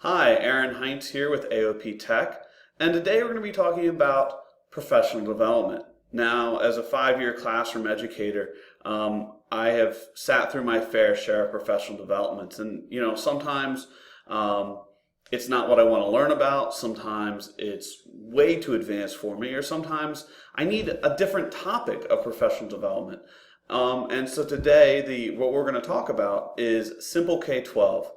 Hi, Aaron Heinz here with AoPTech, and today we're going to be talking about professional development. Now, as a 5-year classroom educator, I have sat through my fair share of professional developments, and sometimes it's not what I want to learn about, sometimes it's way too advanced for me, or sometimes I need a different topic of professional development. And so today, what we're going to talk about is Simple K12.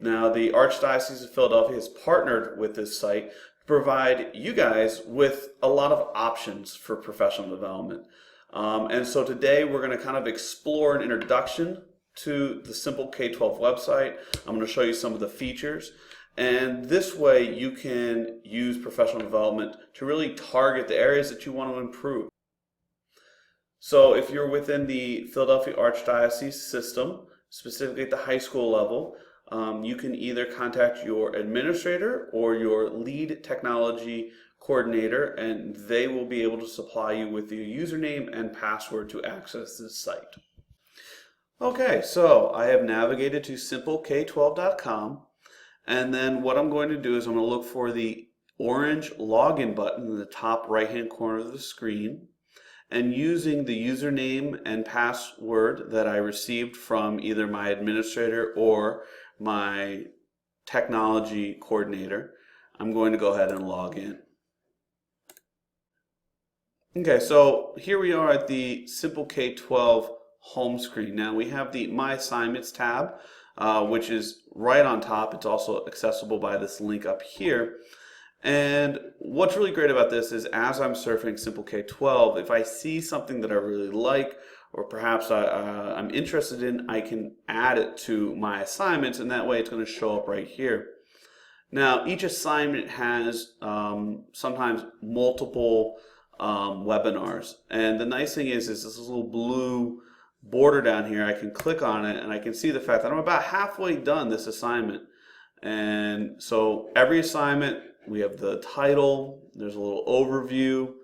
Now, the Archdiocese of Philadelphia has partnered with this site to provide you guys with a lot of options for professional development. And so today we're going to kind of explore an introduction to the Simple K12 website. I'm going to show you some of the features. And this way you can use professional development to really target the areas that you want to improve. So if you're within the Philadelphia Archdiocese system, specifically at the high school level, you can either contact your administrator or your lead technology coordinator, and they will be able to supply you with your username and password to access this site. Okay, so I have navigated to simpleK12.com, and then what I'm going to do is I'm going to look for the orange login button in the top right-hand corner of the screen, and using the username and password that I received from either my administrator or my technology coordinator, I'm going to go ahead and log in. Okay, so here we are at the Simple K12 home screen. Now we have the My Assignments tab, which is right on top. It's also accessible by this link up here. And what's really great about this is as I'm surfing Simple K12, if I see something that I really like, or perhaps I'm interested in, I can add it to my assignments, and that way it's going to show up right here. Now, each assignment has sometimes multiple webinars, and the nice thing is this little blue border down here. I can click on it, and I can see the fact that I'm about halfway done this assignment. And so every assignment, we have the title, there's a little overview,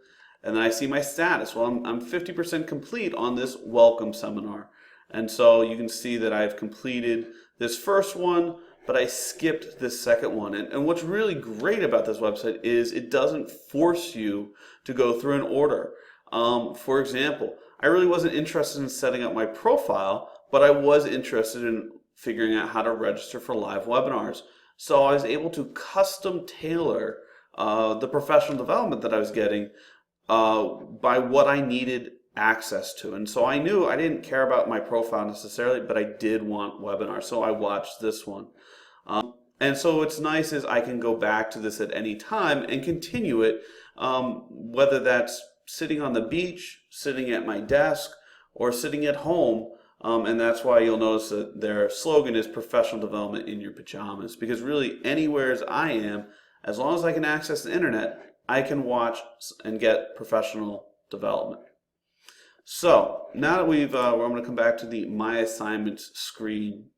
and then I see my status. Well, I'm 50% complete on this welcome seminar. And so you can see that I've completed this first one, but I skipped this second one. And what's really great about this website is it doesn't force you to go through an order. For example, I really wasn't interested in setting up my profile, but I was interested in figuring out how to register for live webinars. So I was able to custom tailor the professional development that I was getting by what I needed access to. And so I knew I didn't care about my profile necessarily, but I did want webinars, so I watched this one. And so what's nice is I can go back to this at any time and continue it, whether that's sitting on the beach, sitting at my desk, or sitting at home. And that's why you'll notice that their slogan is professional development in your pajamas, because really anywhere as I am, as long as I can access the internet, I can watch and get professional development. So now that I'm going to come back to the My Assignments screen.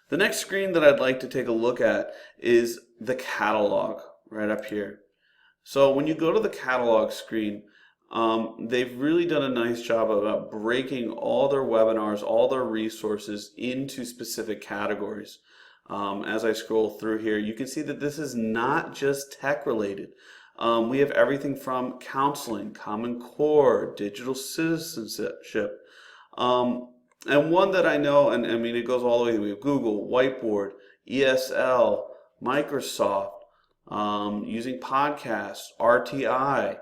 The next screen that I'd like to take a look at is the catalog right up here. So when you go to the catalog screen, they've really done a nice job about breaking all their webinars, all their resources into specific categories. As I scroll through here, you can see that this is not just tech related. We have everything from counseling, Common Core, digital citizenship. And one that I know, and I mean it goes all the way, we have Google, Whiteboard, ESL, Microsoft, using podcasts, RTI,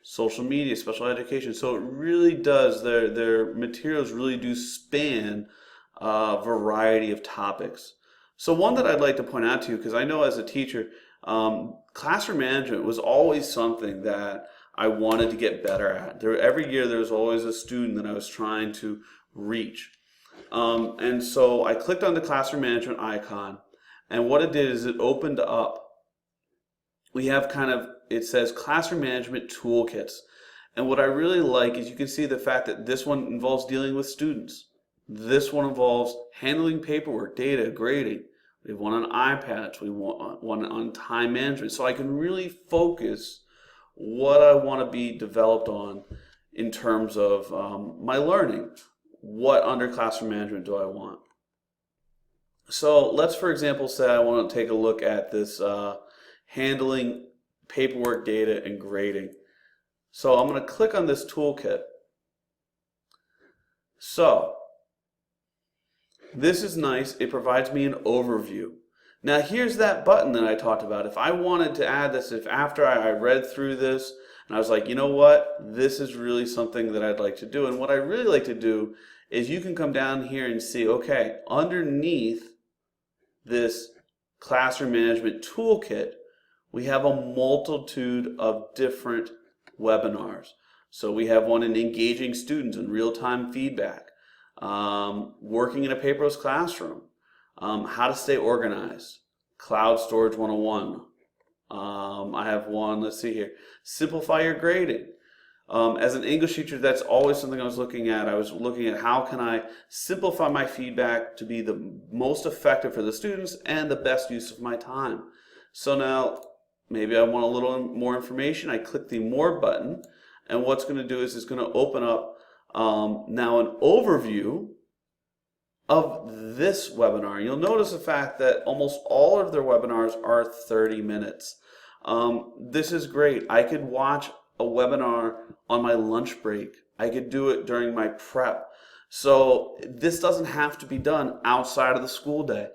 social media, special education. So it really does, their materials really do span a variety of topics. So one that I'd like to point out to you, because I know as a teacher, classroom management was always something that I wanted to get better at. Every year there was always a student that I was trying to reach. And so I clicked on the classroom management icon, and what it did is it opened up. We have it says classroom management toolkits. And what I really like is you can see the fact that this one involves dealing with students. This one involves handling paperwork, data, grading. We have one on iPads. We want one on time management. So I can really focus what I want to be developed on in terms of my learning. What under classroom management do I want? So let's, for example, say I want to take a look at this handling paperwork data and grading. So I'm going to click on this toolkit. So this is nice. It provides me an overview. Now here's that button that I talked about. If I wanted to add this, if after I read through this and I was like, you know what, this is really something that I'd like to do. And what I really like to do is you can come down here and see, okay, underneath this classroom management toolkit, we have a multitude of different webinars. So we have one in engaging students and real-time feedback, working in a paperless classroom, how to stay organized, cloud storage 101. I have one, let's see here, simplify your grading. As an English teacher, that's always something I was looking at. I was looking at how can I simplify my feedback to be the most effective for the students and the best use of my time. So now, maybe I want a little more information. I click the More button, and what's going to do is it's going to open up now an overview of this webinar. You'll notice the fact that almost all of their webinars are 30 minutes. This is great. I could watch a webinar on my lunch break. I could do it during my prep. So this doesn't have to be done outside of the school day.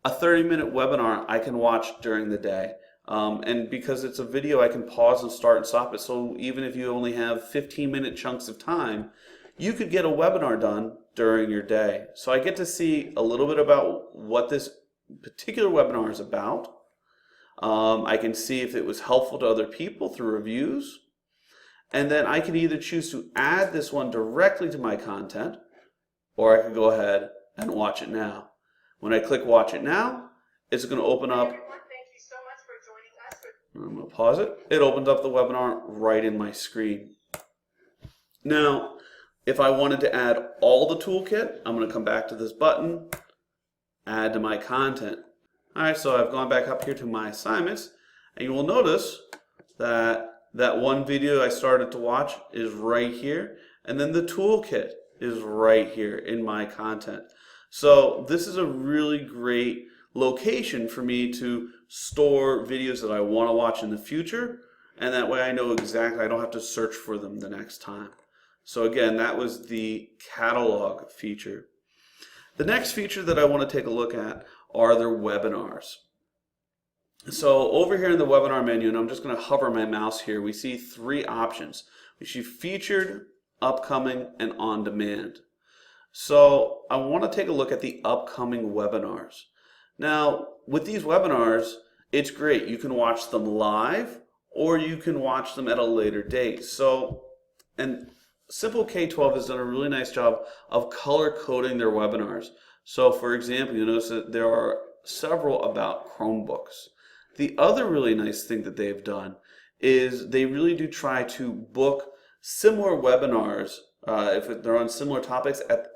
A 30-minute webinar I can watch during the day. And because it's a video, I can pause and start and stop it. So even if you only have 15-minute chunks of time, you could get a webinar done during your day. So I get to see a little bit about what this particular webinar is about. I can see if it was helpful to other people through reviews. And then I can either choose to add this one directly to my content, or I can go ahead and watch it now. When I click watch it now, it's going to open up. Thank you so much for joining us. I'm going to pause it. It opens up the webinar right in my screen. Now, if I wanted to add all the toolkit, I'm going to come back to this button, add to my content. All right, so I've gone back up here to my assignments, and you will notice that that one video I started to watch is right here, and then the toolkit is right here in my content. So this is a really great location for me to store videos that I want to watch in the future, and that way I know exactly, I don't have to search for them the next time. So again, that was the catalog feature. The next feature that I want to take a look at are their webinars. So over here in the webinar menu, and I'm just going to hover my mouse here, we see three options. We see featured, upcoming, and on demand. So I want to take a look at the upcoming webinars. Now, with these webinars, it's great. You can watch them live, or you can watch them at a later date. So, and Simple K12 has done a really nice job of color coding their webinars. So for example, you notice that there are several about Chromebooks. The other really nice thing that they've done is they really do try to book similar webinars if they're on similar topics at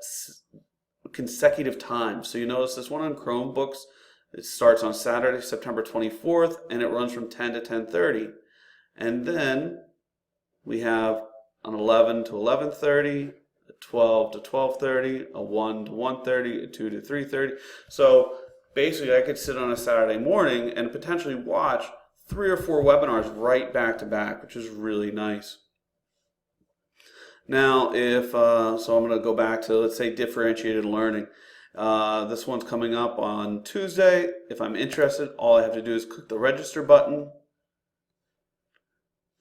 consecutive times. So you notice this one on Chromebooks, it starts on Saturday, September 24th, and it runs from 10 to 10:30. And then we have an 11 to 11:30, a 12 to 12:30, a 1 to 1:30, a 2 to 3:30. So basically I could sit on a Saturday morning and potentially watch 3 or 4 webinars right back to back, which is really nice. Now if, so I'm going to go back to, let's say, differentiated learning. This one's coming up on Tuesday. If I'm interested, all I have to do is click the register button,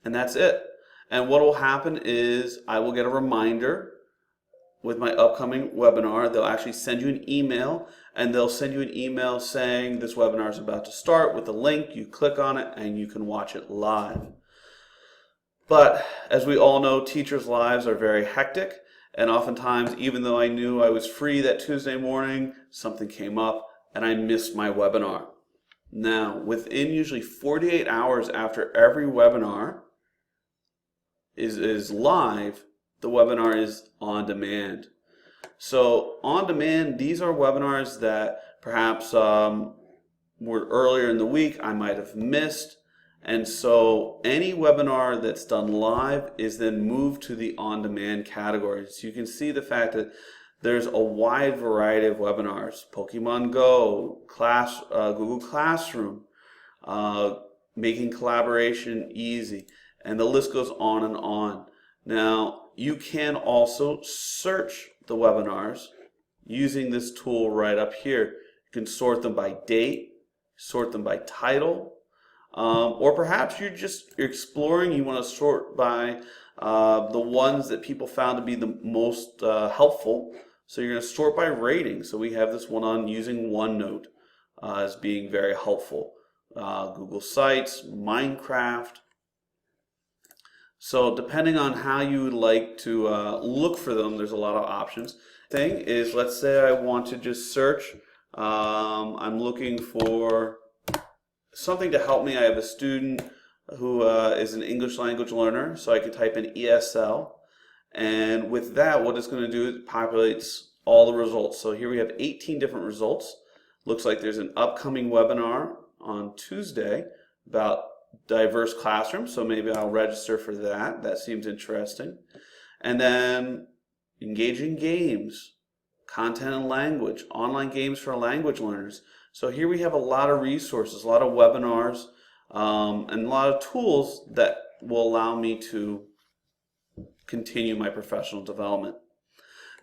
and that's it. And what will happen is I will get a reminder with my upcoming webinar. They'll actually send you an email, and they'll send you an email saying this webinar is about to start with a link. You click on it and you can watch it live. But as we all know, teachers' lives are very hectic, and oftentimes, even though I knew I was free that Tuesday morning, something came up and I missed my webinar. Now, within usually 48 hours after every webinar is live, the webinar is on demand. So on demand, these are webinars that perhaps were earlier in the week I might have missed. And so any webinar that's done live is then moved to the on-demand category. So you can see the fact that There's a wide variety of webinars: Pokemon Go, Google Classroom, uh, making collaboration easy, and the list goes on and on. Now, you can also search the webinars using this tool right up here. You can sort them by date, sort them by title, or perhaps you're exploring. You want to sort by the ones that people found to be the most helpful. So you're going to sort by rating. So we have this one on using OneNote as being very helpful. Google Sites, Minecraft. So depending on how you would like to look for them, there's a lot of options. Thing is, let's say I want to just search. I'm looking for something to help me. I have a student who is an English language learner, so I can type in ESL. And with that, what it's going to do is it populates all the results. So here we have 18 different results. Looks like there's an upcoming webinar on Tuesday about diverse classrooms, so maybe I'll register for that. That seems interesting. And then engaging games, content and language, online games for language learners. So here we have a lot of resources, a lot of webinars, and a lot of tools that will allow me to continue my professional development.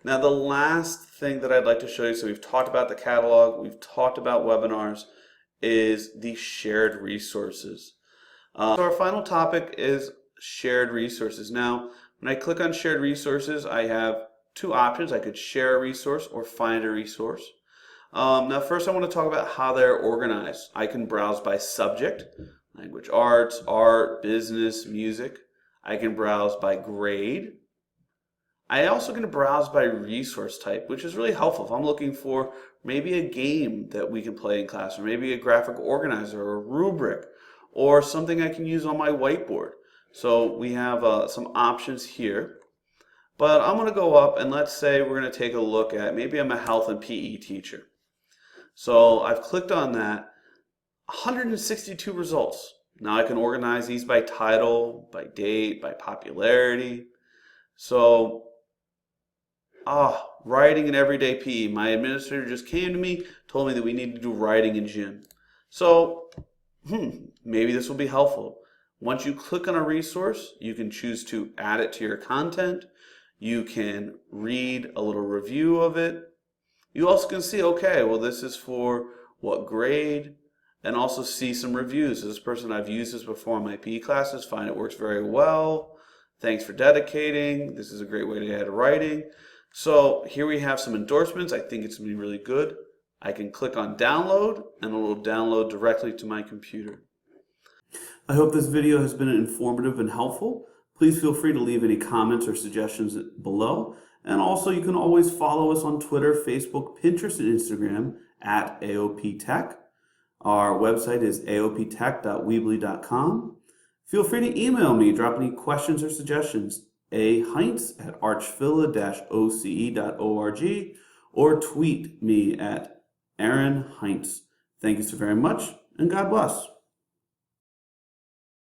Now, the last thing that I'd like to show you, so we've talked about the catalog, we've talked about webinars, is the shared resources. So our final topic is shared resources. Now, when I click on shared resources, I have two options. I could share a resource or find a resource. Now, first I want to talk about how they're organized. I can browse by subject, language arts, art, business, music. I can browse by grade. I also can browse by resource type, which is really helpful if I'm looking for maybe a game that we can play in class, or maybe a graphic organizer or a rubric, or something I can use on my whiteboard. So we have some options here. But I'm going to go up and let's say we're going to take a look at, maybe I'm a health and PE teacher. So I've clicked on that, 162 results. Now I can organize these by title, by date, by popularity. So, writing and everyday PE. My administrator just came to me, told me that we need to do writing in gym. So, maybe this will be helpful. Once you click on a resource, you can choose to add it to your content. You can read a little review of it. You also can see, okay, well, this is for what grade, and also see some reviews. This person, I've used this before in my PE classes, find it works very well. Thanks for dedicating. This is a great way to add writing. So here we have some endorsements. I think it's going to be really good. I can click on download, and it will download directly to my computer. I hope this video has been informative and helpful. Please feel free to leave any comments or suggestions below. And also, you can always follow us on Twitter, Facebook, Pinterest, and Instagram at AoPTech. Our website is aoptech.weebly.com. Feel free to email me, drop any questions or suggestions, aheinz@archvilla-oce.org, or tweet me at Aaron Heinz. Thank you so very much, and God bless.